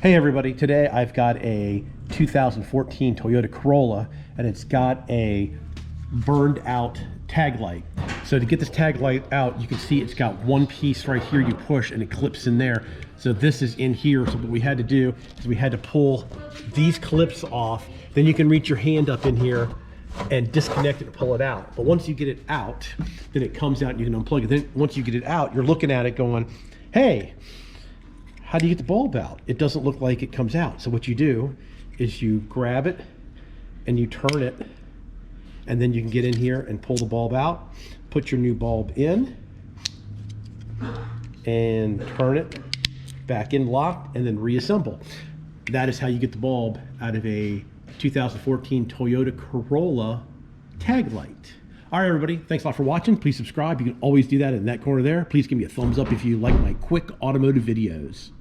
Hey everybody, today I've got a 2014 Toyota Corolla and it's got a burned out tag light. So to get this tag light out, you can see it's got one piece right here you push and it clips in there. So this is in here. So what we had to do is we had to pull these clips off. Then you can reach your hand up in here and disconnect it and pull it out. But once you get it out, then it comes out and you can unplug it. Then once you get it out, you're looking at it going, hey, how do you get the bulb out? It doesn't look like it comes out. So what you do is you grab it and you turn it, and then you can get in here and pull the bulb out, put your new bulb in and turn it back in locked and then reassemble. That is how you get the bulb out of a 2014 Toyota Corolla tag light. All right, everybody, thanks a lot for watching. Please subscribe. You can always do that in that corner there. Please give me a thumbs up if you like my quick automotive videos.